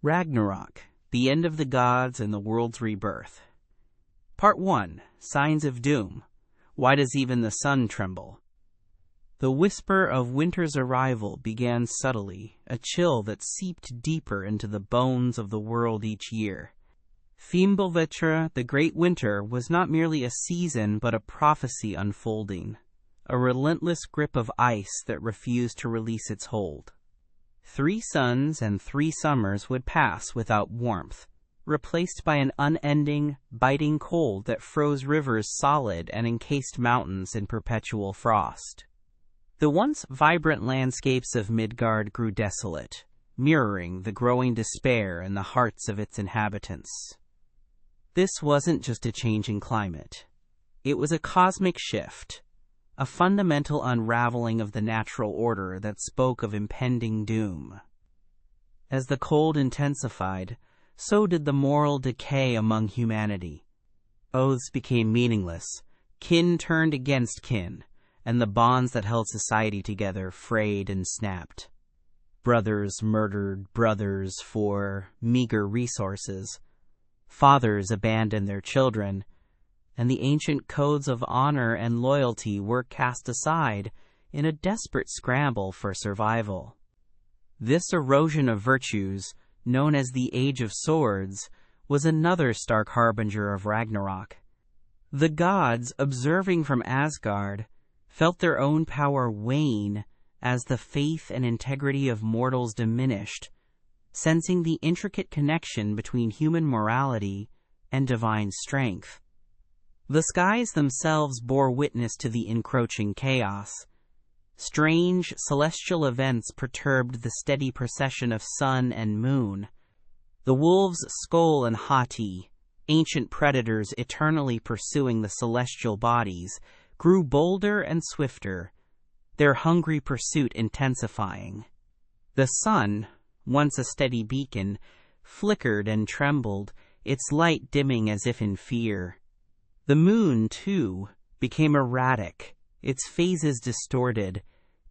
Ragnarok, the end of the gods and the world's rebirth. Part 1, Signs of Doom. Why does even the sun tremble? The whisper of winter's arrival began subtly, a chill that seeped deeper into the bones of the world each year. Fimbulvetra, the great winter, was not merely a season but a prophecy unfolding, a relentless grip of ice that refused to release its hold. 3 suns and 3 summers would pass without warmth, replaced by an unending, biting cold that froze rivers solid and encased mountains in perpetual frost. The once vibrant landscapes of Midgard grew desolate, mirroring the growing despair in the hearts of its inhabitants. This wasn't just a change in climate. It was a cosmic shift, a fundamental unraveling of the natural order that spoke of impending doom. As the cold intensified, so did the moral decay among humanity. Oaths became meaningless, kin turned against kin, and the bonds that held society together frayed and snapped. Brothers murdered brothers for meager resources. Fathers abandoned their children, and the ancient codes of honor and loyalty were cast aside in a desperate scramble for survival. This erosion of virtues, known as the Age of Swords, was another stark harbinger of Ragnarok. The gods, observing from Asgard, felt their own power wane as the faith and integrity of mortals diminished, sensing the intricate connection between human morality and divine strength. The skies themselves bore witness to the encroaching chaos. Strange celestial events perturbed the steady procession of sun and moon. The wolves Skoll and Hati, ancient predators eternally pursuing the celestial bodies, grew bolder and swifter, their hungry pursuit intensifying. The sun, once a steady beacon, flickered and trembled, its light dimming as if in fear. The moon, too, became erratic, its phases distorted,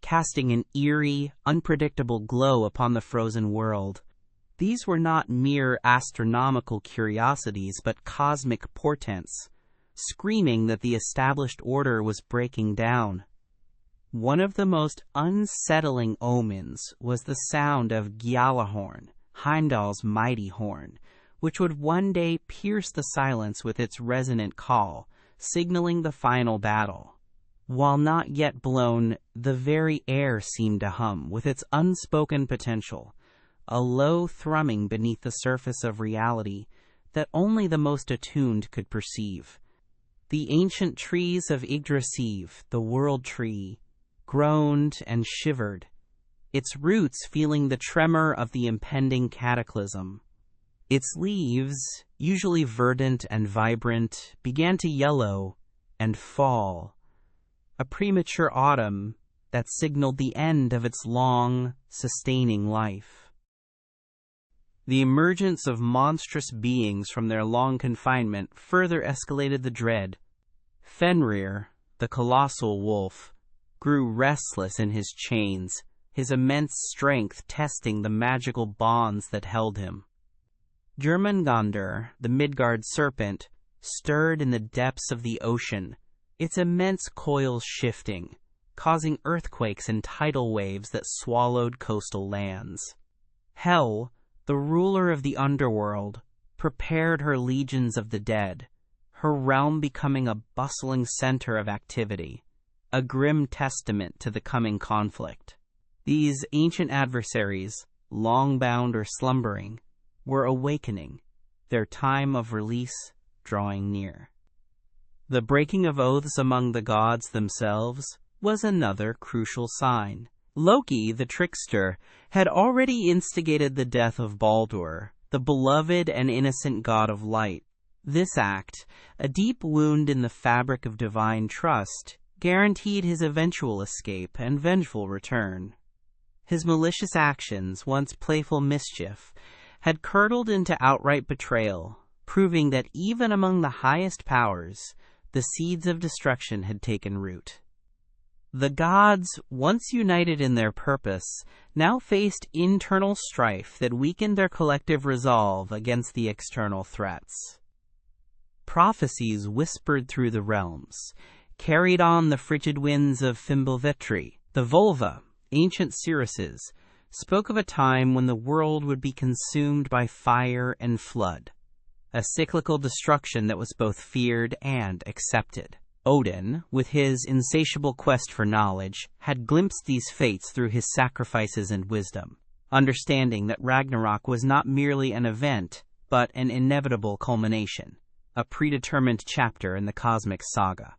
casting an eerie, unpredictable glow upon the frozen world. These were not mere astronomical curiosities, but cosmic portents, screaming that the established order was breaking down. One of the most unsettling omens was the sound of Gjallarhorn, Heimdall's mighty horn, which would one day pierce the silence with its resonant call, signaling the final battle. While not yet blown, the very air seemed to hum with its unspoken potential, a low thrumming beneath the surface of reality that only the most attuned could perceive. The ancient trees of Yggdrasil, the world tree, groaned and shivered, its roots feeling the tremor of the impending cataclysm. Its leaves, usually verdant and vibrant, began to yellow and fall, a premature autumn that signaled the end of its long, sustaining life. The emergence of monstrous beings from their long confinement further escalated the dread. Fenrir, the colossal wolf, grew restless in his chains, his immense strength testing the magical bonds that held him. Jormungandr, the Midgard serpent, stirred in the depths of the ocean, its immense coils shifting, causing earthquakes and tidal waves that swallowed coastal lands. Hel, the ruler of the underworld, prepared her legions of the dead, her realm becoming a bustling center of activity, a grim testament to the coming conflict. These ancient adversaries, long bound or slumbering, were awakening, their time of release drawing near. The breaking of oaths among the gods themselves was another crucial sign. Loki, the trickster, had already instigated the death of Baldur, the beloved and innocent god of light. This act, a deep wound in the fabric of divine trust, guaranteed his eventual escape and vengeful return. His malicious actions, once playful mischief, had curdled into outright betrayal, proving that even among the highest powers, the seeds of destruction had taken root. The gods, once united in their purpose, now faced internal strife that weakened their collective resolve against the external threats. Prophecies whispered through the realms, carried on the frigid winds of Fimbulvetri. The Volva, ancient seeresses, spoke of a time when the world would be consumed by fire and flood, a cyclical destruction that was both feared and accepted. Odin, with his insatiable quest for knowledge, had glimpsed these fates through his sacrifices and wisdom, understanding that Ragnarok was not merely an event, but an inevitable culmination, a predetermined chapter in the cosmic saga.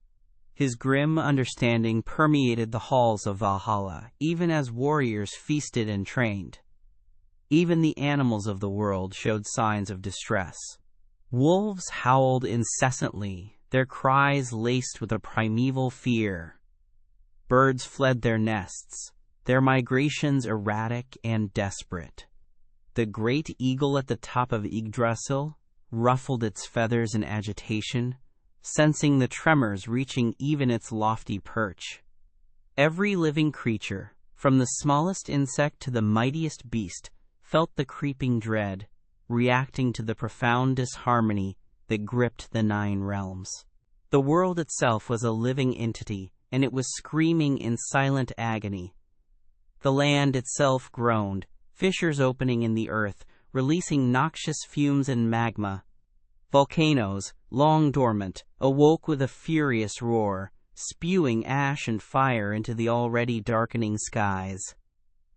His grim understanding permeated the halls of Valhalla, even as warriors feasted and trained. Even the animals of the world showed signs of distress. Wolves howled incessantly, their cries laced with a primeval fear. Birds fled their nests, their migrations erratic and desperate. The great eagle at the top of Yggdrasil ruffled its feathers in agitation, sensing the tremors reaching even its lofty perch. Every living creature, from the smallest insect to the mightiest beast, felt the creeping dread, reacting to the profound disharmony that gripped the 9 realms. The world itself was a living entity, and it was screaming in silent agony. The land itself groaned, fissures opening in the earth, releasing noxious fumes and magma. Volcanoes, long dormant, awoke with a furious roar, spewing ash and fire into the already darkening skies.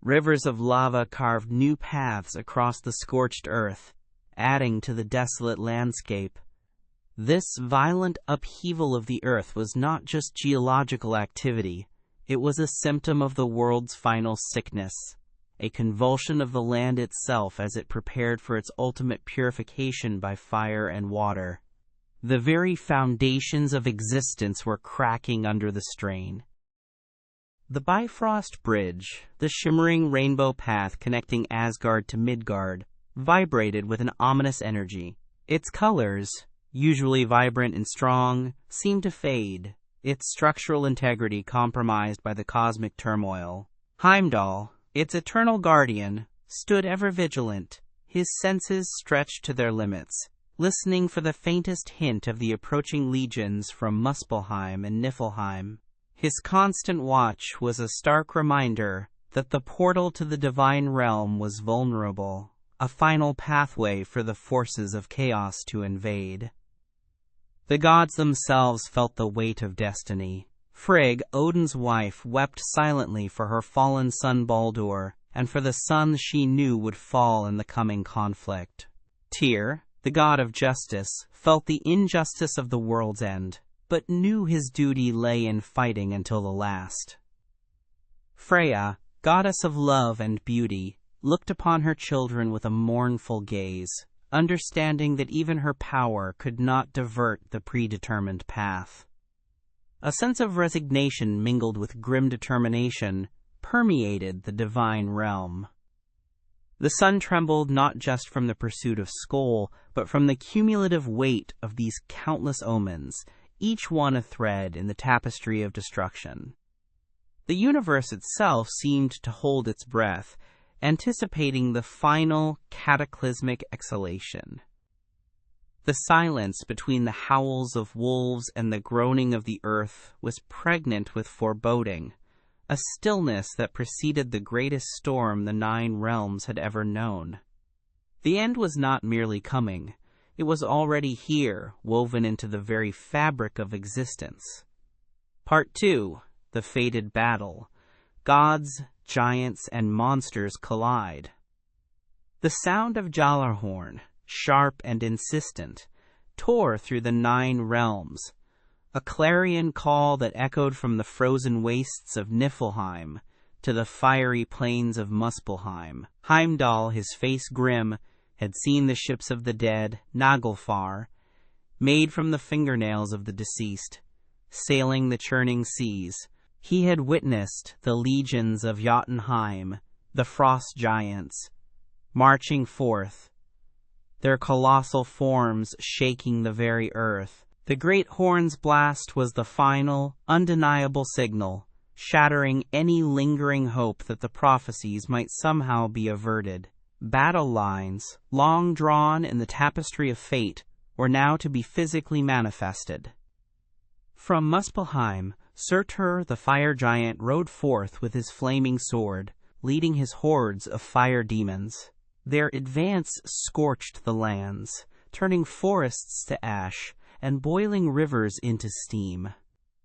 Rivers of lava carved new paths across the scorched earth, adding to the desolate landscape. This violent upheaval of the earth was not just geological activity, it was a symptom of the world's final sickness, a convulsion of the land itself as it prepared for its ultimate purification by fire and water. The very foundations of existence were cracking under the strain. The Bifrost Bridge, the shimmering rainbow path connecting Asgard to Midgard, vibrated with an ominous energy. Its colors, usually vibrant and strong, seemed to fade, its structural integrity compromised by the cosmic turmoil. Heimdall, its eternal guardian, stood ever vigilant, his senses stretched to their limits, listening for the faintest hint of the approaching legions from Muspelheim and Niflheim. His constant watch was a stark reminder that the portal to the divine realm was vulnerable, a final pathway for the forces of chaos to invade. The gods themselves felt the weight of destiny. Frigg, Odin's wife, wept silently for her fallen son Baldur, and for the sons she knew would fall in the coming conflict. Tyr, the god of justice, felt the injustice of the world's end, but knew his duty lay in fighting until the last. Freya, goddess of love and beauty, looked upon her children with a mournful gaze, understanding that even her power could not divert the predetermined path. A sense of resignation mingled with grim determination permeated the divine realm. The sun trembled not just from the pursuit of Skoll, but from the cumulative weight of these countless omens, each one a thread in the tapestry of destruction. The universe itself seemed to hold its breath, anticipating the final cataclysmic exhalation. The silence between the howls of wolves and the groaning of the earth was pregnant with foreboding, a stillness that preceded the greatest storm the 9 realms had ever known. The end was not merely coming, it was already here, woven into the very fabric of existence. Part 2, the fated battle. Gods, giants, and monsters collide. The sound of Jallarhorn, sharp and insistent, tore through the 9 realms, a clarion call that echoed from the frozen wastes of Niflheim to the fiery plains of Muspelheim. Heimdall, his face grim, had seen the ships of the dead, Naglfar, made from the fingernails of the deceased, sailing the churning seas. He had witnessed the legions of Jotunheim, the frost giants, marching forth, their colossal forms shaking the very earth. The great horn's blast was the final, undeniable signal, shattering any lingering hope that the prophecies might somehow be averted. Battle lines, long drawn in the tapestry of fate, were now to be physically manifested. From Muspelheim, Surtur the fire giant rode forth with his flaming sword, leading his hordes of fire demons. Their advance scorched the lands, turning forests to ash and boiling rivers into steam.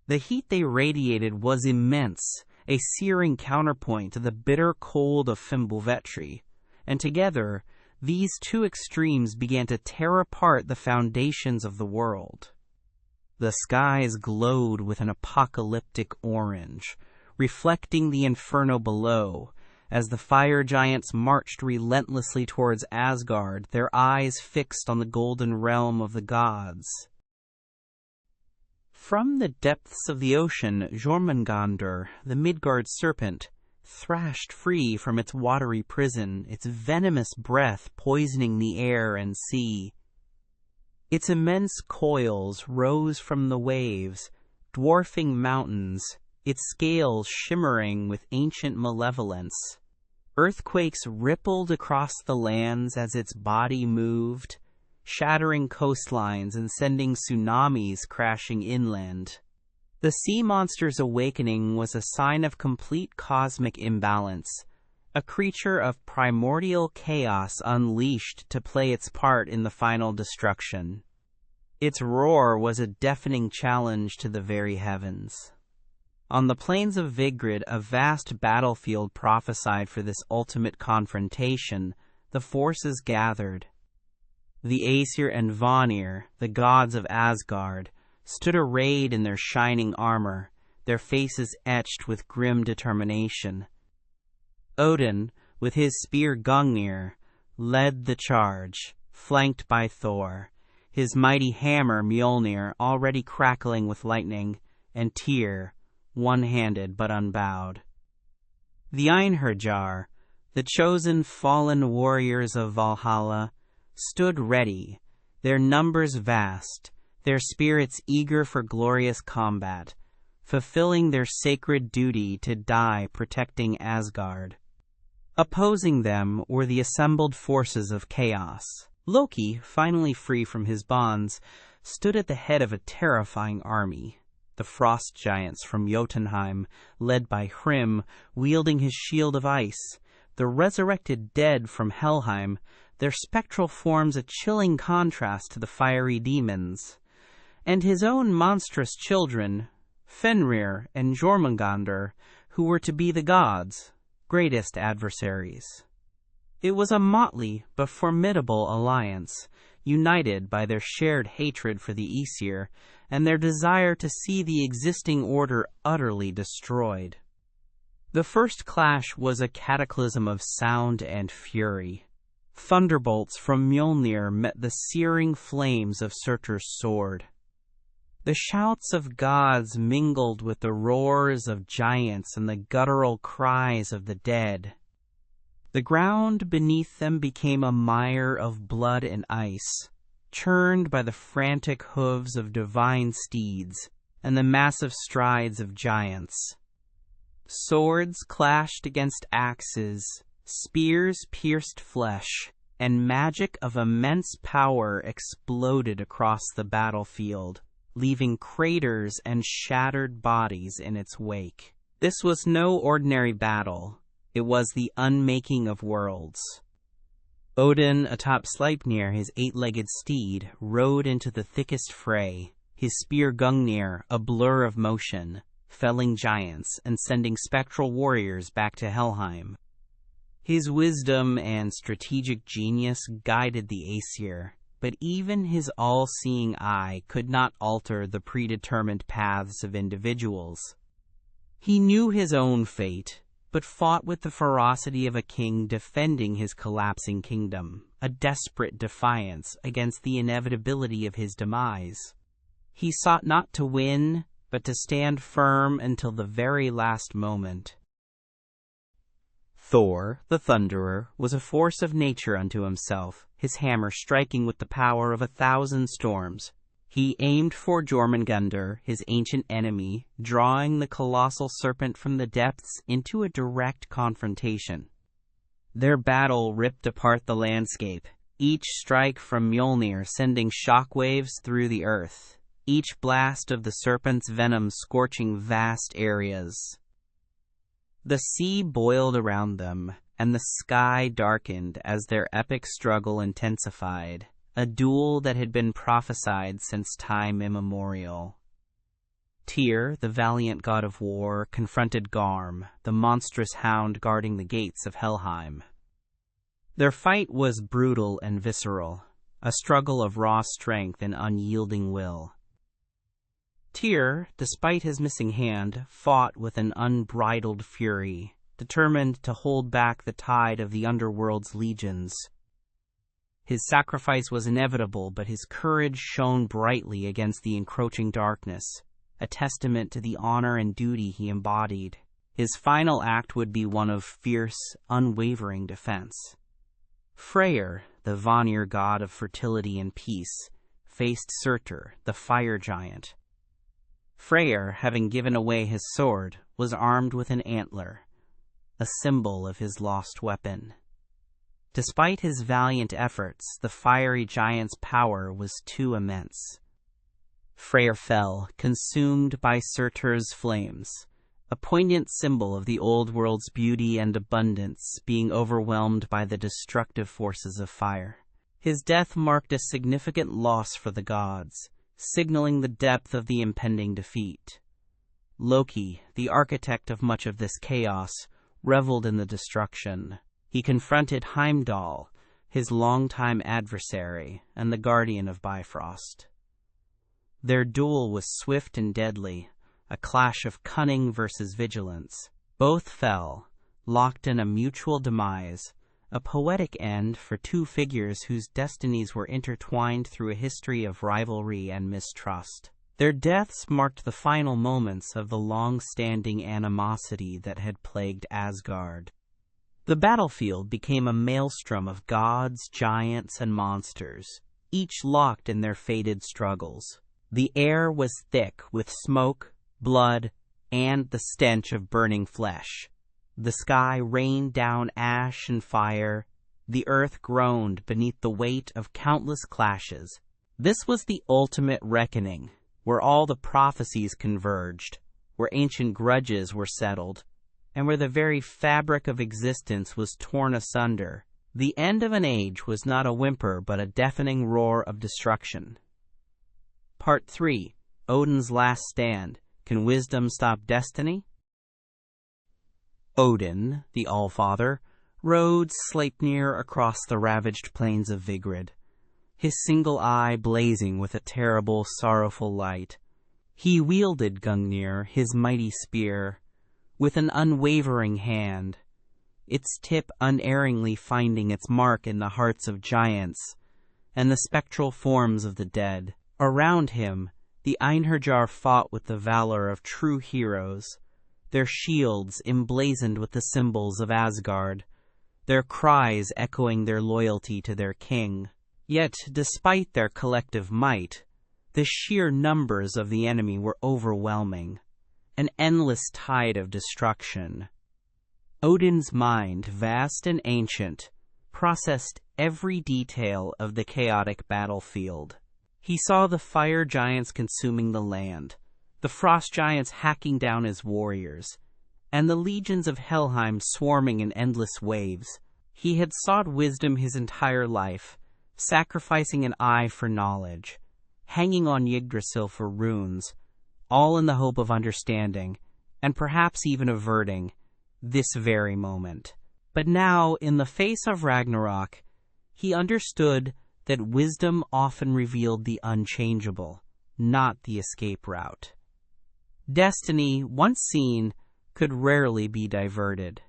The heat they radiated was immense, a searing counterpoint to the bitter cold of Fimbulvetri, and together these two extremes began to tear apart the foundations of the world. The skies glowed with an apocalyptic orange, reflecting the inferno below, as the fire giants marched relentlessly towards Asgard, their eyes fixed on the golden realm of the gods. From the depths of the ocean, Jormungandr, the Midgard serpent, thrashed free from its watery prison, its venomous breath poisoning the air and sea. Its immense coils rose from the waves, dwarfing mountains, its scales shimmering with ancient malevolence. Earthquakes rippled across the lands as its body moved, shattering coastlines and sending tsunamis crashing inland. The sea monster's awakening was a sign of complete cosmic imbalance, a creature of primordial chaos unleashed to play its part in the final destruction. Its roar was a deafening challenge to the very heavens. On the plains of Vigrid, a vast battlefield prophesied for this ultimate confrontation. The forces gathered. The Aesir and Vanir, the gods of Asgard, stood arrayed in their shining armor, their faces etched with grim determination. Odin, with his spear Gungnir, led the charge, flanked by Thor, his mighty hammer Mjolnir already crackling with lightning, and Tyr, one-handed but unbowed. The Einherjar, the chosen fallen warriors of Valhalla, stood ready, their numbers vast, their spirits eager for glorious combat, fulfilling their sacred duty to die protecting Asgard. Opposing them were the assembled forces of chaos. Loki, finally free from his bonds, stood at the head of a terrifying army. The frost giants from Jotunheim, led by Hrym, wielding his shield of ice, the resurrected dead from Helheim, their spectral forms a chilling contrast to the fiery demons, and his own monstrous children, Fenrir and Jormungandr, who were to be the gods' greatest adversaries. It was a motley but formidable alliance, united by their shared hatred for the Aesir and their desire to see the existing order utterly destroyed. The first clash was a cataclysm of sound and fury. Thunderbolts from Mjolnir met the searing flames of Surtur's sword. The shouts of gods mingled with the roars of giants and the guttural cries of the dead. The ground beneath them became a mire of blood and ice, churned by the frantic hooves of divine steeds and the massive strides of giants. Swords clashed against axes, spears pierced flesh, and magic of immense power exploded across the battlefield, leaving craters and shattered bodies in its wake. This was no ordinary battle. It was the unmaking of worlds. Odin, atop Sleipnir, his eight-legged steed, rode into the thickest fray, his spear Gungnir a blur of motion, felling giants and sending spectral warriors back to Helheim. His wisdom and strategic genius guided the Aesir, but even his all-seeing eye could not alter the predetermined paths of individuals. He knew his own fate, but fought with the ferocity of a king defending his collapsing kingdom, a desperate defiance against the inevitability of his demise. He sought not to win, but to stand firm until the very last moment. Thor, the Thunderer, was a force of nature unto himself, his hammer striking with the power of 1,000 storms. He aimed for Jormungandr, his ancient enemy, drawing the colossal serpent from the depths into a direct confrontation. Their battle ripped apart the landscape, each strike from Mjolnir sending shockwaves through the earth, each blast of the serpent's venom scorching vast areas. The sea boiled around them, and the sky darkened as their epic struggle intensified, a duel that had been prophesied since time immemorial. Tyr, the valiant god of war, confronted Garm, the monstrous hound guarding the gates of Helheim. Their fight was brutal and visceral, a struggle of raw strength and unyielding will. Tyr, despite his missing hand, fought with an unbridled fury, determined to hold back the tide of the underworld's legions. His sacrifice was inevitable, but his courage shone brightly against the encroaching darkness, a testament to the honor and duty he embodied. His final act would be one of fierce, unwavering defense. Freyr, the Vanir god of fertility and peace, faced Surtur, the fire giant. Freyr, having given away his sword, was armed with an antler, a symbol of his lost weapon. Despite his valiant efforts, the fiery giant's power was too immense. Freyr fell, consumed by Surtur's flames, a poignant symbol of the old world's beauty and abundance being overwhelmed by the destructive forces of fire. His death marked a significant loss for the gods, signaling the depth of the impending defeat. Loki, the architect of much of this chaos, reveled in the destruction. He confronted Heimdall, his longtime adversary and the guardian of Bifrost. Their duel was swift and deadly, a clash of cunning versus vigilance. Both fell, locked in a mutual demise, a poetic end for two figures whose destinies were intertwined through a history of rivalry and mistrust. Their deaths marked the final moments of the long-standing animosity that had plagued Asgard. The battlefield became a maelstrom of gods, giants, and monsters, each locked in their fated struggles. The air was thick with smoke, blood, and the stench of burning flesh. The sky rained down ash and fire. The earth groaned beneath the weight of countless clashes. This was the ultimate reckoning, where all the prophecies converged, where ancient grudges were settled, and where the very fabric of existence was torn asunder. The end of an age was not a whimper but a deafening roar of destruction. Part 3. Odin's Last Stand. Can wisdom stop destiny? Odin, the Allfather, rode Sleipnir across the ravaged plains of Vigrid, his single eye blazing with a terrible, sorrowful light. He wielded Gungnir, his mighty spear, with an unwavering hand, its tip unerringly finding its mark in the hearts of giants and the spectral forms of the dead. Around him, the Einherjar fought with the valor of true heroes, their shields emblazoned with the symbols of Asgard, their cries echoing their loyalty to their king. Yet, despite their collective might, the sheer numbers of the enemy were overwhelming, an endless tide of destruction. Odin's mind, vast and ancient, processed every detail of the chaotic battlefield. He saw the fire giants consuming the land, the frost giants hacking down his warriors, and the legions of Helheim swarming in endless waves. He had sought wisdom his entire life, sacrificing an eye for knowledge, hanging on Yggdrasil for runes, all in the hope of understanding, and perhaps even averting, this very moment. But now, in the face of Ragnarok, he understood that wisdom often revealed the unchangeable, not the escape route. Destiny, once seen, could rarely be diverted.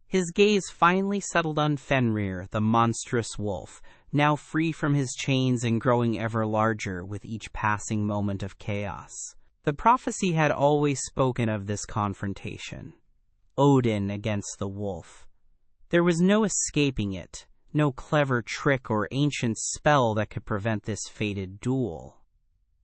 His gaze finally settled on Fenrir, the monstrous wolf, now free from his chains and growing ever larger with each passing moment of chaos. The prophecy had always spoken of this confrontation. Odin against the wolf. There was no escaping it, no clever trick or ancient spell that could prevent this fated duel.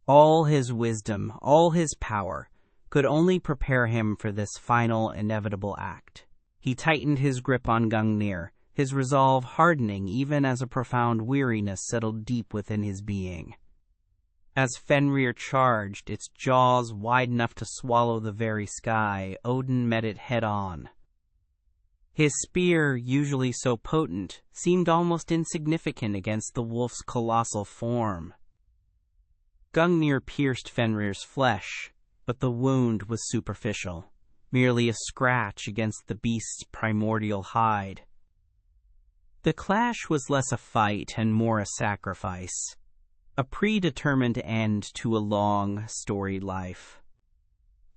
All his wisdom, all his power, could only prepare him for this final, inevitable act. He tightened his grip on Gungnir, his resolve hardening even as a profound weariness settled deep within his being. As Fenrir charged, its jaws wide enough to swallow the very sky, Odin met it head-on. His spear, usually so potent, seemed almost insignificant against the wolf's colossal form. Gungnir pierced Fenrir's flesh, but the wound was superficial, merely a scratch against the beast's primordial hide. The clash was less a fight and more a sacrifice, a predetermined end to a long, storied life.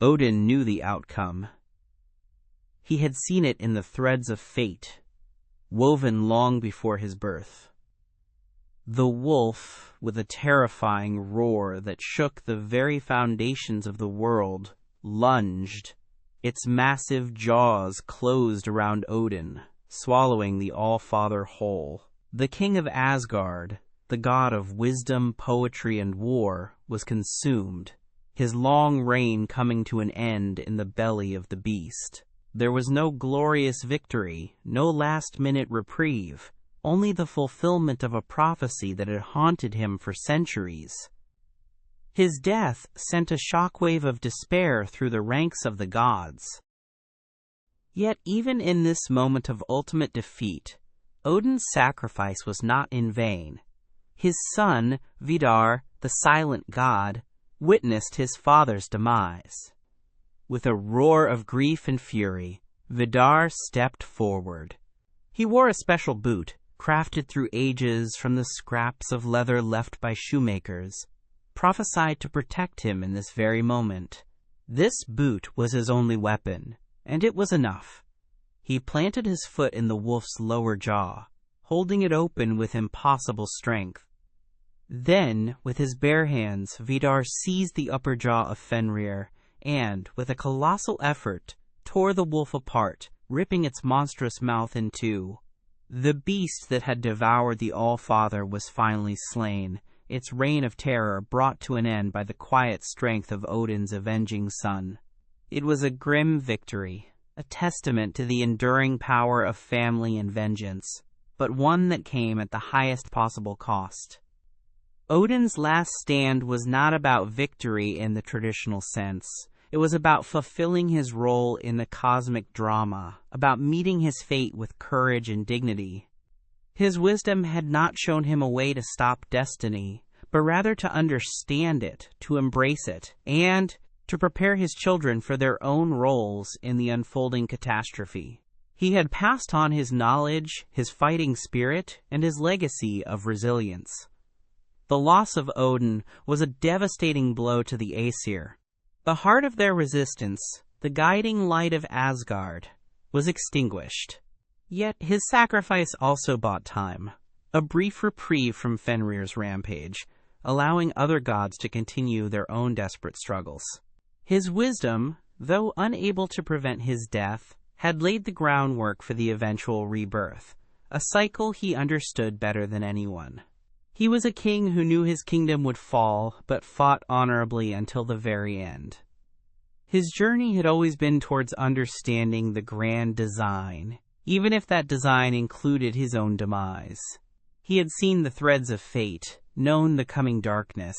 Odin knew the outcome. He had seen it in the threads of fate, woven long before his birth. The wolf, with a terrifying roar that shook the very foundations of the world, lunged. Its massive jaws closed around Odin, swallowing the All-Father whole. The king of Asgard, the god of wisdom, poetry, and war, was consumed, his long reign coming to an end in the belly of the beast. There was no glorious victory, no last-minute reprieve, only the fulfillment of a prophecy that had haunted him for centuries. His death sent a shockwave of despair through the ranks of the gods. Yet even in this moment of ultimate defeat, Odin's sacrifice was not in vain. His son, Vidar, the silent god, witnessed his father's demise. With a roar of grief and fury, Vidar stepped forward. He wore a special boot, crafted through ages from the scraps of leather left by shoemakers, prophesied to protect him in this very moment. This boot was his only weapon, and it was enough. He planted his foot in the wolf's lower jaw, holding it open with impossible strength. Then, with his bare hands, Vidar seized the upper jaw of Fenrir and, with a colossal effort, tore the wolf apart, ripping its monstrous mouth in two. The beast that had devoured the All-Father was finally slain, its reign of terror brought to an end by the quiet strength of Odin's avenging son. It was a grim victory, a testament to the enduring power of family and vengeance, but one that came at the highest possible cost. Odin's last stand was not about victory in the traditional sense. It was about fulfilling his role in the cosmic drama, about meeting his fate with courage and dignity. His wisdom had not shown him a way to stop destiny, but rather to understand it, to embrace it, and to prepare his children for their own roles in the unfolding catastrophe. He had passed on his knowledge, his fighting spirit, and his legacy of resilience. The loss of Odin was a devastating blow to the Aesir. The heart of their resistance, the guiding light of Asgard, was extinguished. Yet his sacrifice also bought time, a brief reprieve from Fenrir's rampage, allowing other gods to continue their own desperate struggles. His wisdom, though unable to prevent his death, had laid the groundwork for the eventual rebirth, a cycle he understood better than anyone. He was a king who knew his kingdom would fall, but fought honorably until the very end. His journey had always been towards understanding the grand design, even if that design included his own demise. He had seen the threads of fate, known the coming darkness,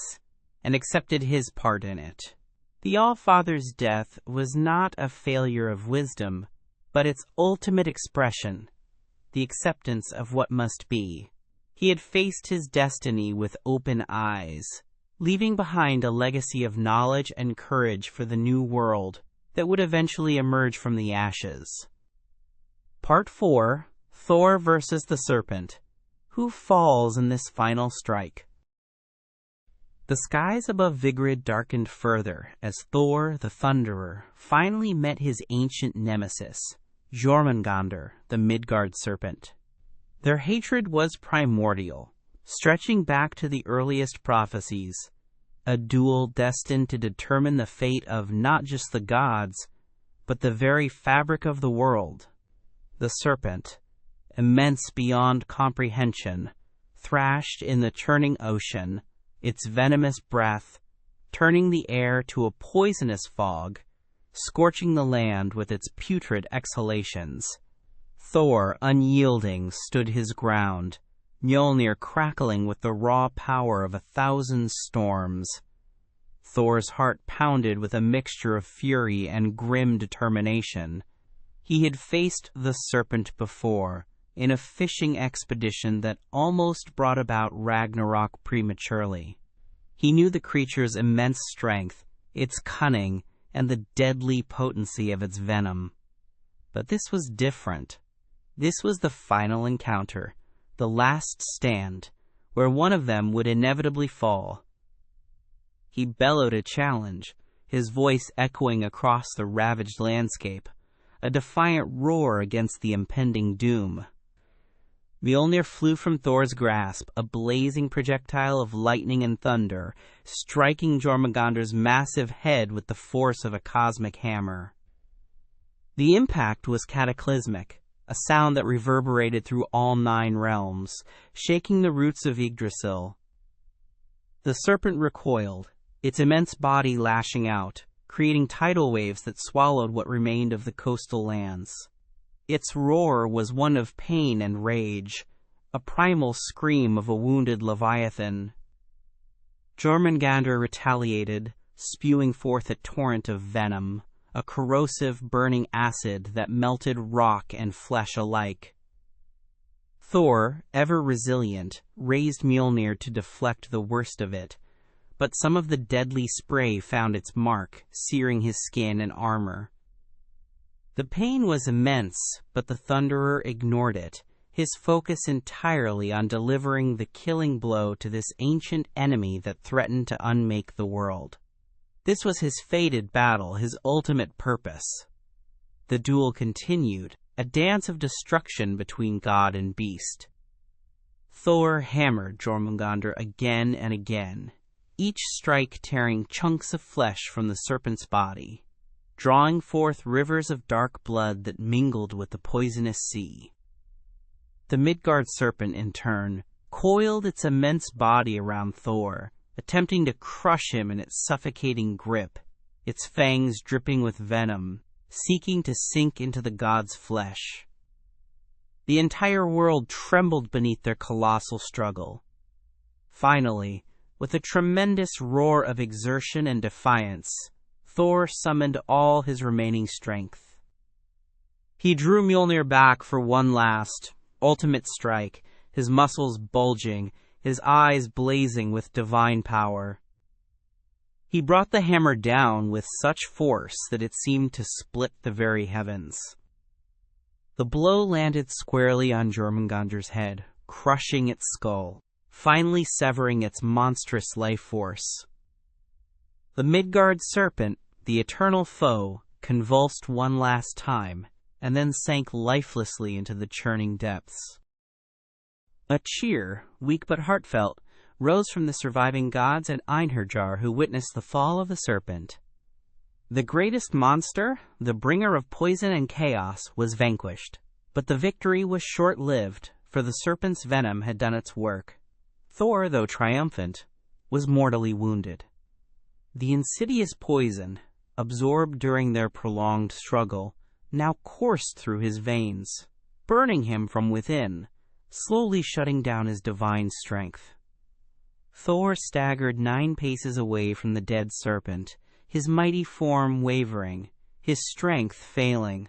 and accepted his part in it. The All-Father's death was not a failure of wisdom, but its ultimate expression, the acceptance of what must be. He had faced his destiny with open eyes, leaving behind a legacy of knowledge and courage for the new world that would eventually emerge from the ashes. Part 4, Thor versus the Serpent. Who falls in this final strike? The skies above Vigrid darkened further as Thor, the Thunderer, finally met his ancient nemesis, Jormungandr, the Midgard serpent. Their hatred was primordial, stretching back to the earliest prophecies, a duel destined to determine the fate of not just the gods, but the very fabric of the world. The serpent, immense beyond comprehension, thrashed in the churning ocean, its venomous breath turning the air to a poisonous fog, scorching the land with its putrid exhalations. Thor, unyielding, stood his ground, Mjolnir crackling with the raw power of 1,000 storms. Thor's heart pounded with a mixture of fury and grim determination. He had faced the Serpent before, in a fishing expedition that almost brought about Ragnarok prematurely. He knew the creature's immense strength, its cunning, and the deadly potency of its venom. But this was different. This was the final encounter, the last stand, where one of them would inevitably fall. He bellowed a challenge, his voice echoing across the ravaged landscape, a defiant roar against the impending doom. Mjolnir flew from Thor's grasp, a blazing projectile of lightning and thunder, striking Jormungandr's massive head with the force of a cosmic hammer. The impact was cataclysmic, a sound that reverberated through all 9 realms, shaking the roots of Yggdrasil. The serpent recoiled, its immense body lashing out, creating tidal waves that swallowed what remained of the coastal lands. Its roar was one of pain and rage, a primal scream of a wounded leviathan. Jormungandr retaliated, spewing forth a torrent of venom, a corrosive, burning acid that melted rock and flesh alike. Thor, ever resilient, raised Mjolnir to deflect the worst of it, but some of the deadly spray found its mark, searing his skin and armor. The pain was immense, but the Thunderer ignored it, his focus entirely on delivering the killing blow to this ancient enemy that threatened to unmake the world. This was his fated battle, his ultimate purpose. The duel continued, a dance of destruction between god and beast. Thor hammered Jormungandr again and again, each strike tearing chunks of flesh from the serpent's body, drawing forth rivers of dark blood that mingled with the poisonous sea. The Midgard serpent, in turn, coiled its immense body around Thor, attempting to crush him in its suffocating grip, its fangs dripping with venom, seeking to sink into the god's flesh. The entire world trembled beneath their colossal struggle. Finally, with a tremendous roar of exertion and defiance, Thor summoned all his remaining strength. He drew Mjolnir back for one last, ultimate strike, his muscles bulging, his eyes blazing with divine power. He brought the hammer down with such force that it seemed to split the very heavens. The blow landed squarely on Jormungandr's head, crushing its skull, finally severing its monstrous life force. The Midgard serpent, the eternal foe, convulsed one last time, and then sank lifelessly into the churning depths. A cheer, weak but heartfelt, rose from the surviving gods and Einherjar who witnessed the fall of the serpent. The greatest monster, the bringer of poison and chaos, was vanquished, but the victory was short-lived, for the serpent's venom had done its work. Thor, though triumphant, was mortally wounded. The insidious poison, absorbed during their prolonged struggle, now coursed through his veins, burning him from within, slowly shutting down his divine strength. Thor staggered 9 paces away from the dead serpent, his mighty form wavering, his strength failing.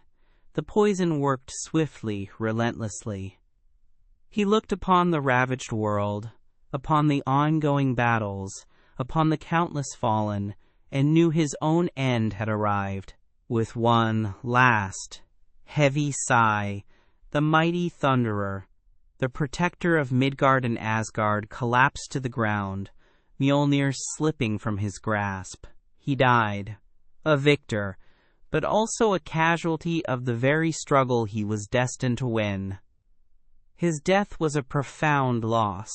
The poison worked swiftly, relentlessly. He looked upon the ravaged world, upon the ongoing battles, upon the countless fallen, and knew his own end had arrived. With one last, heavy sigh, the mighty Thunderer, the protector of Midgard and Asgard, collapsed to the ground, Mjolnir slipping from his grasp. He died, a victor, but also a casualty of the very struggle he was destined to win. His death was a profound loss,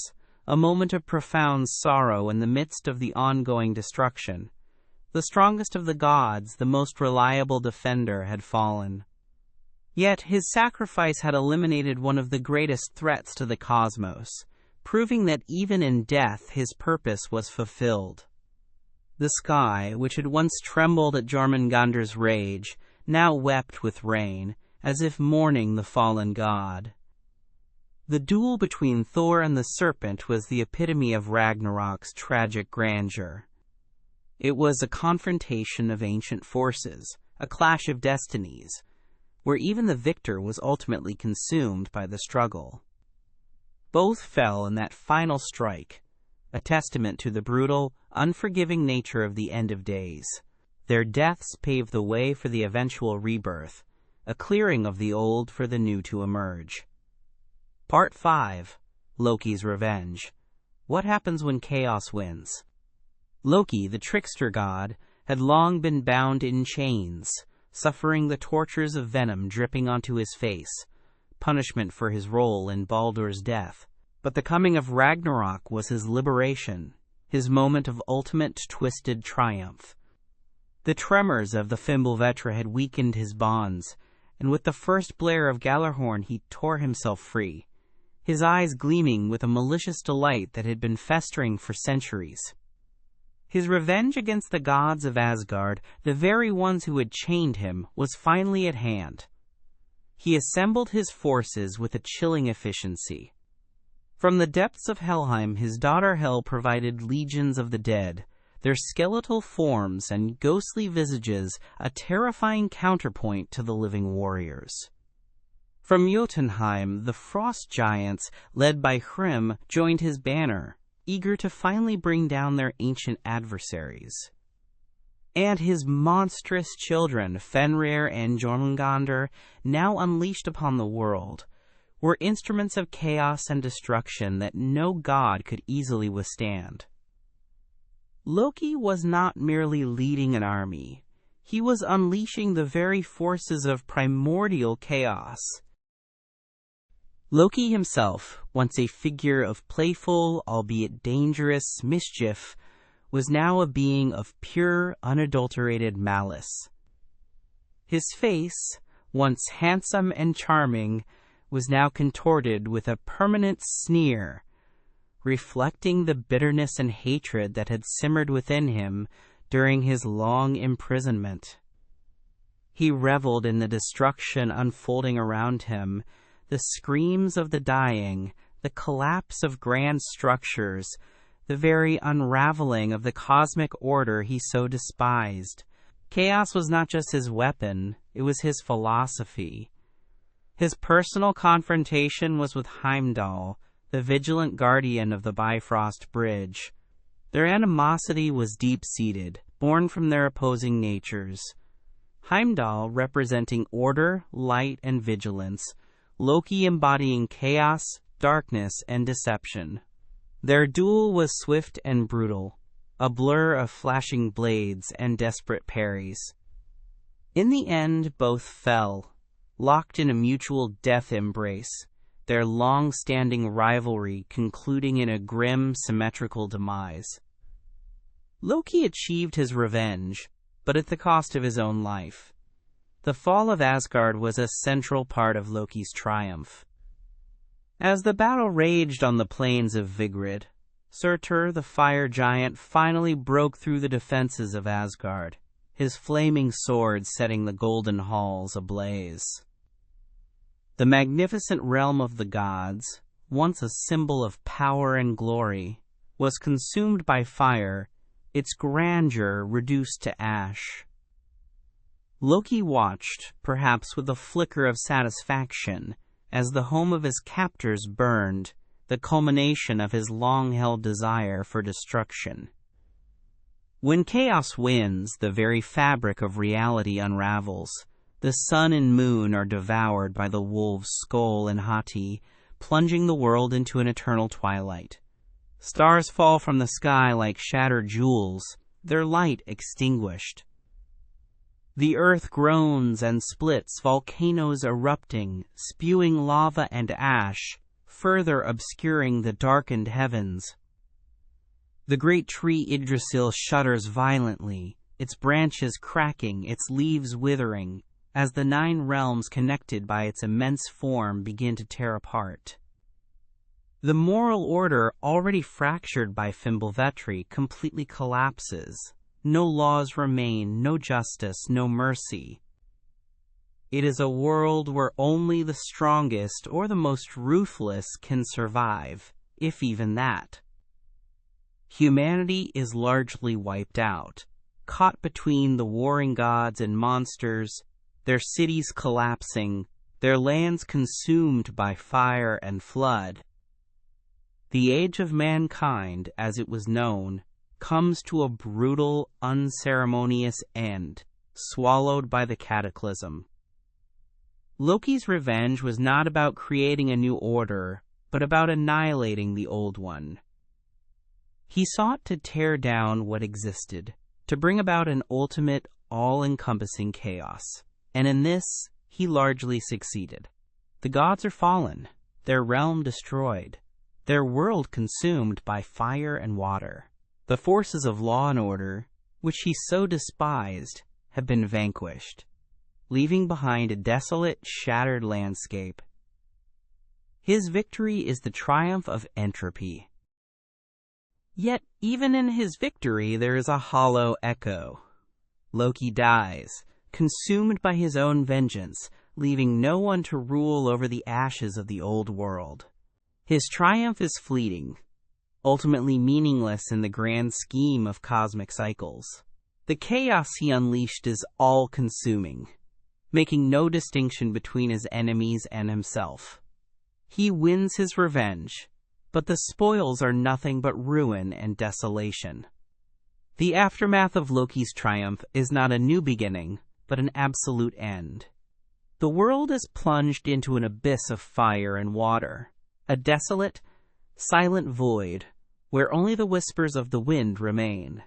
a moment of profound sorrow in the midst of the ongoing destruction. The strongest of the gods, the most reliable defender, had fallen. Yet his sacrifice had eliminated one of the greatest threats to the cosmos, proving that even in death his purpose was fulfilled. The sky, which had once trembled at Jormungandr's rage, now wept with rain, as if mourning the fallen god. The duel between Thor and the Serpent was the epitome of Ragnarok's tragic grandeur. It was a confrontation of ancient forces, a clash of destinies, where even the victor was ultimately consumed by the struggle. Both fell in that final strike, a testament to the brutal, unforgiving nature of the end of days. Their deaths paved the way for the eventual rebirth, a clearing of the old for the new to emerge. Part 5. Loki's Revenge. What happens when chaos wins? Loki, the trickster god, had long been bound in chains, suffering the tortures of venom dripping onto his face, punishment for his role in Baldur's death. But the coming of Ragnarok was his liberation, his moment of ultimate twisted triumph. The tremors of the Fimbulvetra had weakened his bonds, and with the first blare of Gjallarhorn he tore himself free, his eyes gleaming with a malicious delight that had been festering for centuries. His revenge against the gods of Asgard, the very ones who had chained him, was finally at hand. He assembled his forces with a chilling efficiency. From the depths of Helheim, his daughter Hel provided legions of the dead, their skeletal forms and ghostly visages a terrifying counterpoint to the living warriors. From Jotunheim, the frost giants, led by Hrym, joined his banner, eager to finally bring down their ancient adversaries. And his monstrous children, Fenrir and Jormungandr, now unleashed upon the world, were instruments of chaos and destruction that no god could easily withstand. Loki was not merely leading an army. He was unleashing the very forces of primordial chaos. Loki himself, once a figure of playful, albeit dangerous, mischief, was now a being of pure, unadulterated malice. His face, once handsome and charming, was now contorted with a permanent sneer, reflecting the bitterness and hatred that had simmered within him during his long imprisonment. He reveled in the destruction unfolding around him, the screams of the dying, the collapse of grand structures, the very unraveling of the cosmic order he so despised. Chaos was not just his weapon, it was his philosophy. His personal confrontation was with Heimdall, the vigilant guardian of the Bifrost Bridge. Their animosity was deep-seated, born from their opposing natures. Heimdall representing order, light, and vigilance, Loki embodying chaos, darkness, and deception. Their duel was swift and brutal, a blur of flashing blades and desperate parries. In the end, both fell, locked in a mutual death embrace, their long-standing rivalry concluding in a grim, symmetrical demise. Loki achieved his revenge, but at the cost of his own life. The fall of Asgard was a central part of Loki's triumph. As the battle raged on the plains of Vigrid, Surtur, the fire giant, finally broke through the defenses of Asgard, his flaming sword setting the golden halls ablaze. The magnificent realm of the gods, once a symbol of power and glory, was consumed by fire, its grandeur reduced to ash. Loki watched, perhaps with a flicker of satisfaction, as the home of his captors burned, the culmination of his long-held desire for destruction. When chaos wins, the very fabric of reality unravels. The sun and moon are devoured by the wolves Skoll and Hati, plunging the world into an eternal twilight. Stars fall from the sky like shattered jewels, their light extinguished. The earth groans and splits, volcanoes erupting, spewing lava and ash, further obscuring the darkened heavens. The great tree Yggdrasil shudders violently, its branches cracking, its leaves withering, as the 9 realms connected by its immense form begin to tear apart. The moral order, already fractured by Fimbulvetri, completely collapses. No laws remain, no justice, no mercy. It is a world where only the strongest or the most ruthless can survive, if even that. Humanity is largely wiped out, caught between the warring gods and monsters, their cities collapsing, their lands consumed by fire and flood. The age of mankind, as it was known, comes to a brutal, unceremonious end, swallowed by the cataclysm. Loki's revenge was not about creating a new order, but about annihilating the old one. He sought to tear down what existed, to bring about an ultimate, all-encompassing chaos, and in this, he largely succeeded. The gods are fallen, their realm destroyed, their world consumed by fire and water. The forces of law and order, which he so despised, have been vanquished, leaving behind a desolate, shattered landscape. His victory is the triumph of entropy. Yet, even in his victory, there is a hollow echo. Loki dies, consumed by his own vengeance, leaving no one to rule over the ashes of the old world. His triumph is fleeting, ultimately meaningless in the grand scheme of cosmic cycles. The chaos he unleashed is all-consuming, making no distinction between his enemies and himself. He wins his revenge, but the spoils are nothing but ruin and desolation. The aftermath of Loki's triumph is not a new beginning, but an absolute end. The world is plunged into an abyss of fire and water, a desolate, silent void where only the whispers of the wind remain.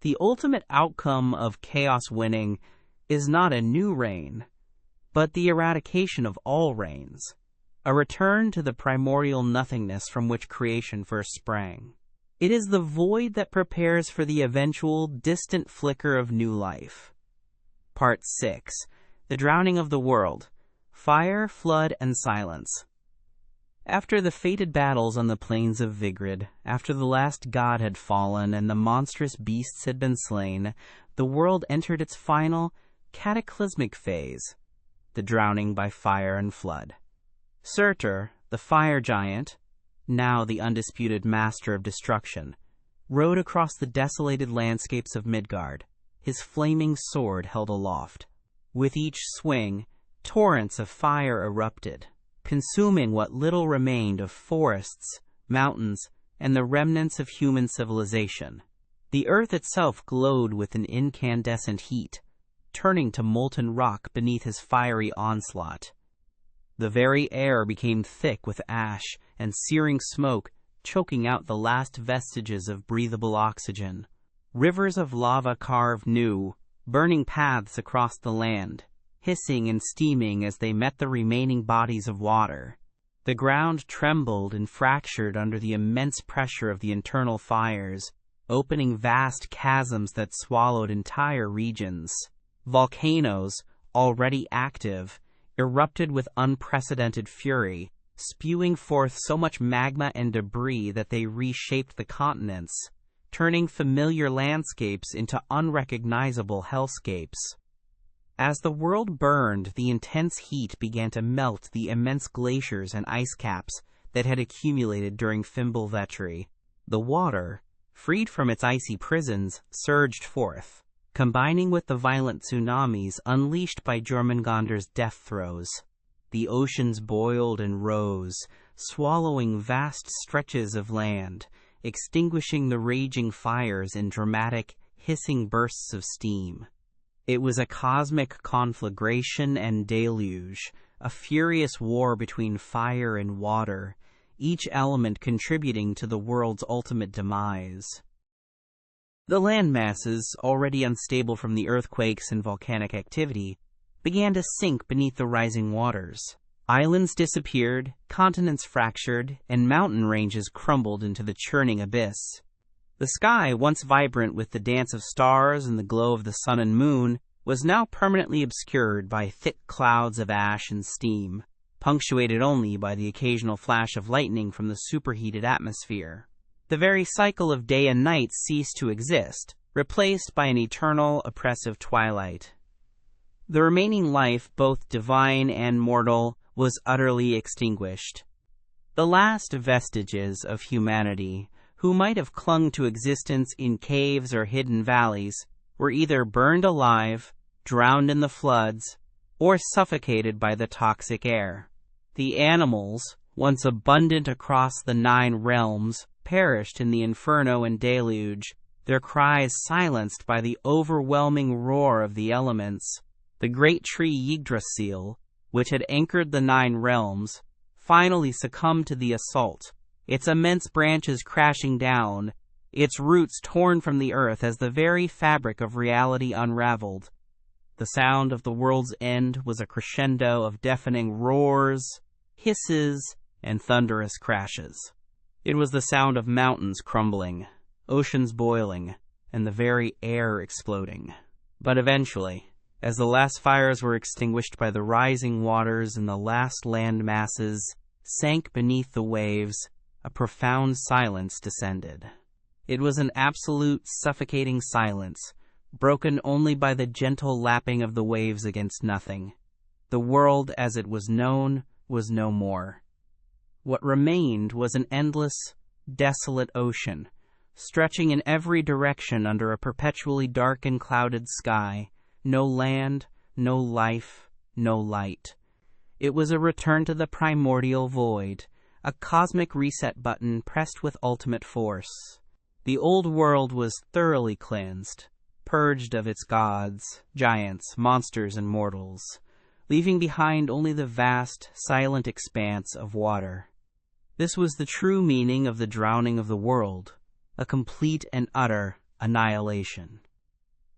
The ultimate outcome of chaos winning is not a new reign, but the eradication of all reigns, a return to the primordial nothingness from which creation first sprang. It is the void that prepares for the eventual distant flicker of new life. Part 6. The Drowning of the World. Fire, Flood, and Silence. After the fated battles on the plains of Vigrid, after the last god had fallen and the monstrous beasts had been slain, the world entered its final, cataclysmic phase, the drowning by fire and flood. Surtur, the fire giant, now the undisputed master of destruction, rode across the desolated landscapes of Midgard, his flaming sword held aloft. With each swing, torrents of fire erupted, consuming what little remained of forests, mountains, and the remnants of human civilization. The earth itself glowed with an incandescent heat, turning to molten rock beneath his fiery onslaught. The very air became thick with ash and searing smoke, choking out the last vestiges of breathable oxygen. Rivers of lava carved new, burning paths across the land, hissing and steaming as they met the remaining bodies of water. The ground trembled and fractured under the immense pressure of the internal fires, opening vast chasms that swallowed entire regions. Volcanoes, already active, erupted with unprecedented fury, spewing forth so much magma and debris that they reshaped the continents, turning familiar landscapes into unrecognizable hellscapes. As the world burned, the intense heat began to melt the immense glaciers and ice caps that had accumulated during Fimbulvetri. The water, freed from its icy prisons, surged forth, combining with the violent tsunamis unleashed by Jormungandr's death throes. The oceans boiled and rose, swallowing vast stretches of land, extinguishing the raging fires in dramatic, hissing bursts of steam. It was a cosmic conflagration and deluge, a furious war between fire and water, each element contributing to the world's ultimate demise. The land masses, already unstable from the earthquakes and volcanic activity, began to sink beneath the rising waters. Islands disappeared, continents fractured, and mountain ranges crumbled into the churning abyss. The sky, once vibrant with the dance of stars and the glow of the sun and moon, was now permanently obscured by thick clouds of ash and steam, punctuated only by the occasional flash of lightning from the superheated atmosphere. The very cycle of day and night ceased to exist, replaced by an eternal, oppressive twilight. The remaining life, both divine and mortal, was utterly extinguished. The last vestiges of humanity, who might have clung to existence in caves or hidden valleys, were either burned alive, drowned in the floods, or suffocated by the toxic air. The animals, once abundant across the 9 realms, perished in the inferno and deluge, their cries silenced by the overwhelming roar of the elements. The great tree Yggdrasil, which had anchored the 9 realms, finally succumbed to the assault, its immense branches crashing down, its roots torn from the earth as the very fabric of reality unraveled. The sound of the world's end was a crescendo of deafening roars, hisses, and thunderous crashes. It was the sound of mountains crumbling, oceans boiling, and the very air exploding. But eventually, as the last fires were extinguished by the rising waters and the last land masses sank beneath the waves, a profound silence descended. It was an absolute, suffocating silence, broken only by the gentle lapping of the waves against nothing. The world as it was known was no more. What remained was an endless, desolate ocean, stretching in every direction under a perpetually dark and clouded sky. No land, no life, no light. It was a return to the primordial void, a cosmic reset button pressed with ultimate force. The old world was thoroughly cleansed, purged of its gods, giants, monsters, and mortals, leaving behind only the vast, silent expanse of water. This was the true meaning of the drowning of the world, a complete and utter annihilation.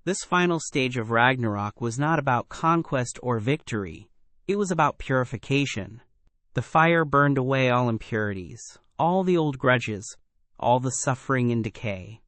This final stage of Ragnarok was not about conquest or victory. It was about purification. The fire burned away all impurities, all the old grudges, all the suffering and decay.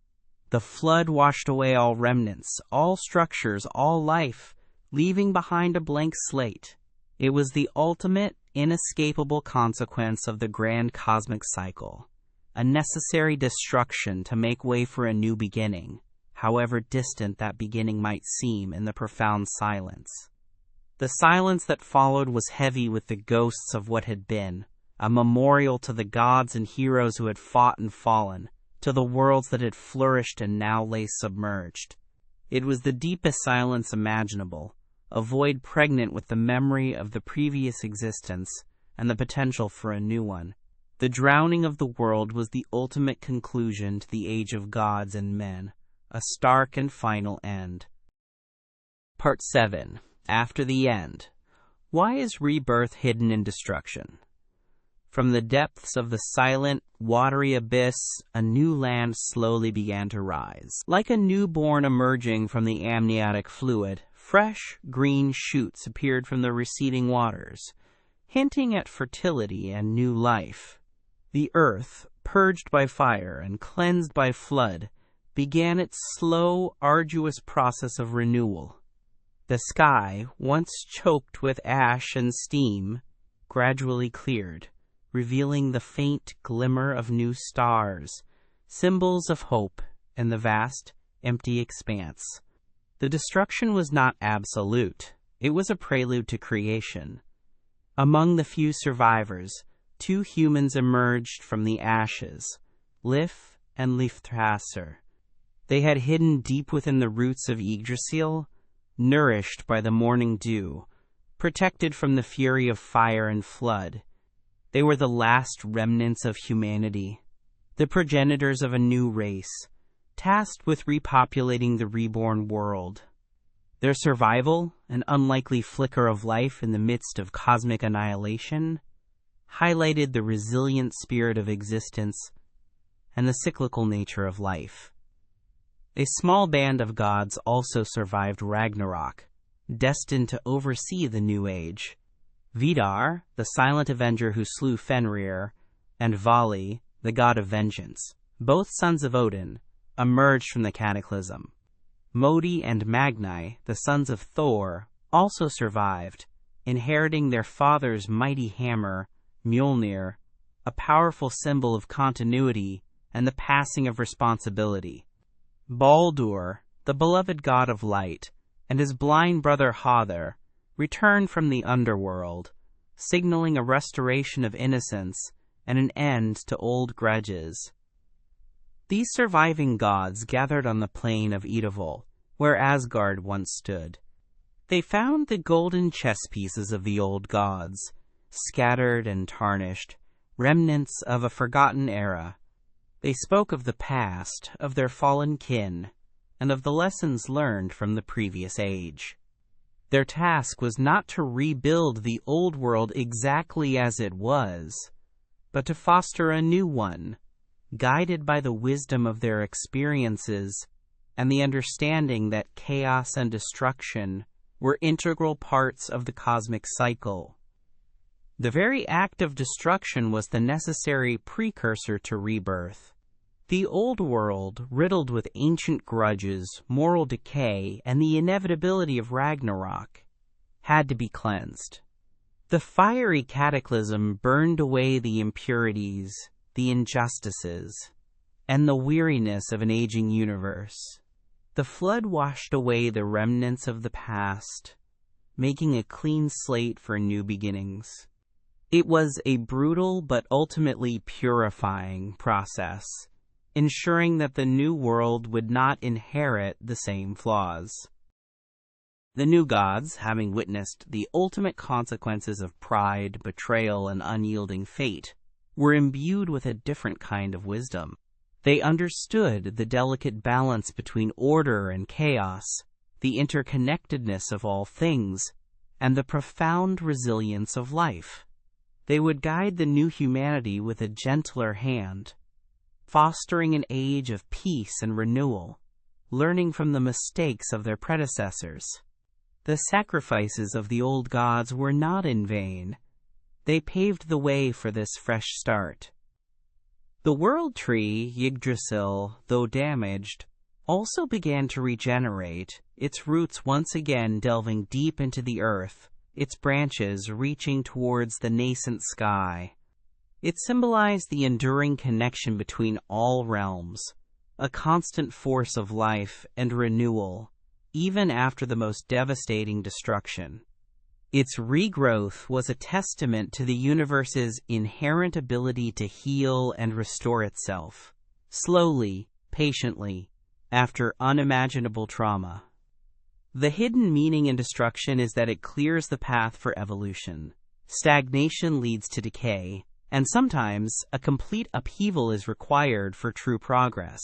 The flood washed away all remnants, all structures, all life, leaving behind a blank slate. It was the ultimate, inescapable consequence of the grand cosmic cycle, a necessary destruction to make way for a new beginning, however distant that beginning might seem in the profound silence. The silence that followed was heavy with the ghosts of what had been, a memorial to the gods and heroes who had fought and fallen, to the worlds that had flourished and now lay submerged. It was the deepest silence imaginable, a void pregnant with the memory of the previous existence and the potential for a new one. The drowning of the world was the ultimate conclusion to the age of gods and men, a stark and final end. Part 7. After the End. Why is rebirth hidden in destruction? From the depths of the silent, watery abyss, a new land slowly began to rise. Like a newborn emerging from the amniotic fluid, fresh, green shoots appeared from the receding waters, hinting at fertility and new life. The earth, purged by fire and cleansed by flood, began its slow, arduous process of renewal. The sky, once choked with ash and steam, gradually cleared, revealing the faint glimmer of new stars, symbols of hope in the vast, empty expanse. The destruction was not absolute. It was a prelude to creation. Among the few survivors, 2 humans emerged from the ashes, Lif and Lifthasr. They had hidden deep within the roots of Yggdrasil, nourished by the morning dew, protected from the fury of fire and flood. They were the last remnants of humanity, the progenitors of a new race, tasked with repopulating the reborn world. Their survival, an unlikely flicker of life in the midst of cosmic annihilation, highlighted the resilient spirit of existence and the cyclical nature of life. A small band of gods also survived Ragnarok, destined to oversee the new age. Vidar, the silent avenger who slew Fenrir, and Vali, the god of vengeance, both sons of Odin, emerged from the cataclysm. Modi and Magni, the sons of Thor, also survived, inheriting their father's mighty hammer, Mjolnir, a powerful symbol of continuity and the passing of responsibility. Baldur, the beloved god of light, and his blind brother Hother returned from the underworld, signaling a restoration of innocence and an end to old grudges. These surviving gods gathered on the plain of Idavol, where Asgard once stood. They found the golden chess pieces of the old gods, scattered and tarnished, remnants of a forgotten era. They spoke of the past, of their fallen kin, and of the lessons learned from the previous age. Their task was not to rebuild the old world exactly as it was, but to foster a new one, guided by the wisdom of their experiences and the understanding that chaos and destruction were integral parts of the cosmic cycle. The very act of destruction was the necessary precursor to rebirth. The old world, riddled with ancient grudges, moral decay, and the inevitability of Ragnarok, had to be cleansed. The fiery cataclysm burned away the impurities, the injustices, and the weariness of an aging universe. The flood washed away the remnants of the past, making a clean slate for new beginnings. It was a brutal but ultimately purifying process, ensuring that the new world would not inherit the same flaws. The new gods, having witnessed the ultimate consequences of pride, betrayal, and unyielding fate, were imbued with a different kind of wisdom. They understood the delicate balance between order and chaos, the interconnectedness of all things, and the profound resilience of life. They would guide the new humanity with a gentler hand, fostering an age of peace and renewal, learning from the mistakes of their predecessors. The sacrifices of the old gods were not in vain. They paved the way for this fresh start. The world tree, Yggdrasil, though damaged, also began to regenerate, its roots once again delving deep into the earth, its branches reaching towards the nascent sky. It symbolized the enduring connection between all realms, a constant force of life and renewal, even after the most devastating destruction. Its regrowth was a testament to the universe's inherent ability to heal and restore itself, slowly, patiently, after unimaginable trauma. The hidden meaning in destruction is that it clears the path for evolution. Stagnation leads to decay, and sometimes a complete upheaval is required for true progress.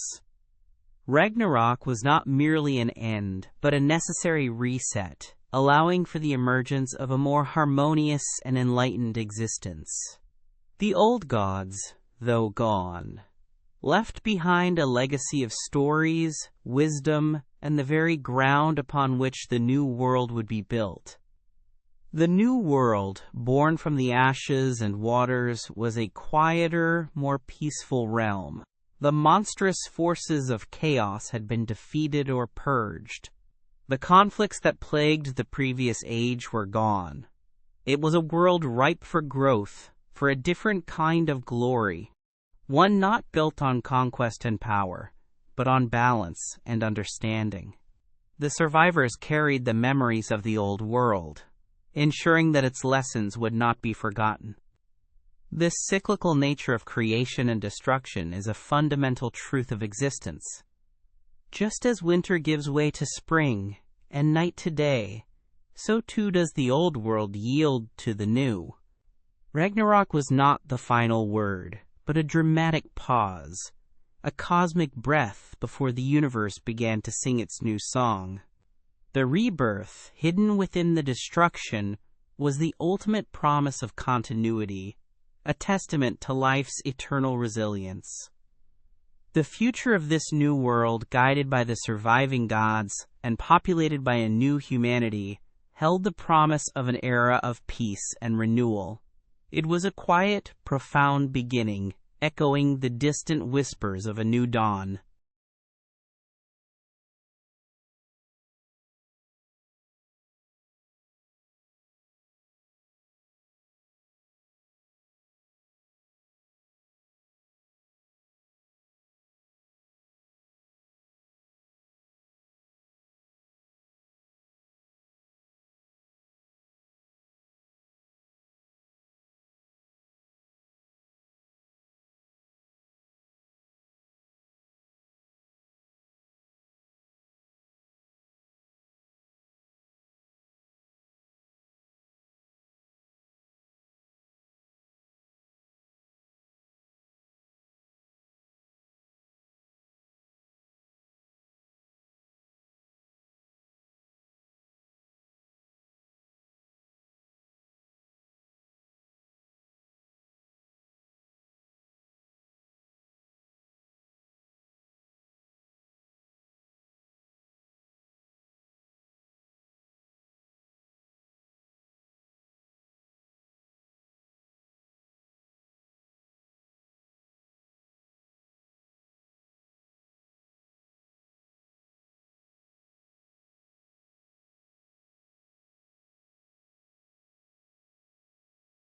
Ragnarok was not merely an end, but a necessary reset, allowing for the emergence of a more harmonious and enlightened existence. The old gods, though gone, left behind a legacy of stories, wisdom, and the very ground upon which the new world would be built. The new world, born from the ashes and waters, was a quieter, more peaceful realm. The monstrous forces of chaos had been defeated or purged. The conflicts that plagued the previous age were gone. It was a world ripe for growth, for a different kind of glory, one not built on conquest and power, but on balance and understanding. The survivors carried the memories of the old world, ensuring that its lessons would not be forgotten. This cyclical nature of creation and destruction is a fundamental truth of existence. Just as winter gives way to spring and night to day, so too does the old world yield to the new. Ragnarok was not the final word, but a dramatic pause, a cosmic breath before the universe began to sing its new song. The rebirth, hidden within the destruction, was the ultimate promise of continuity, a testament to life's eternal resilience. The future of this new world, guided by the surviving gods and populated by a new humanity, held the promise of an era of peace and renewal. It was a quiet, profound beginning, echoing the distant whispers of a new dawn.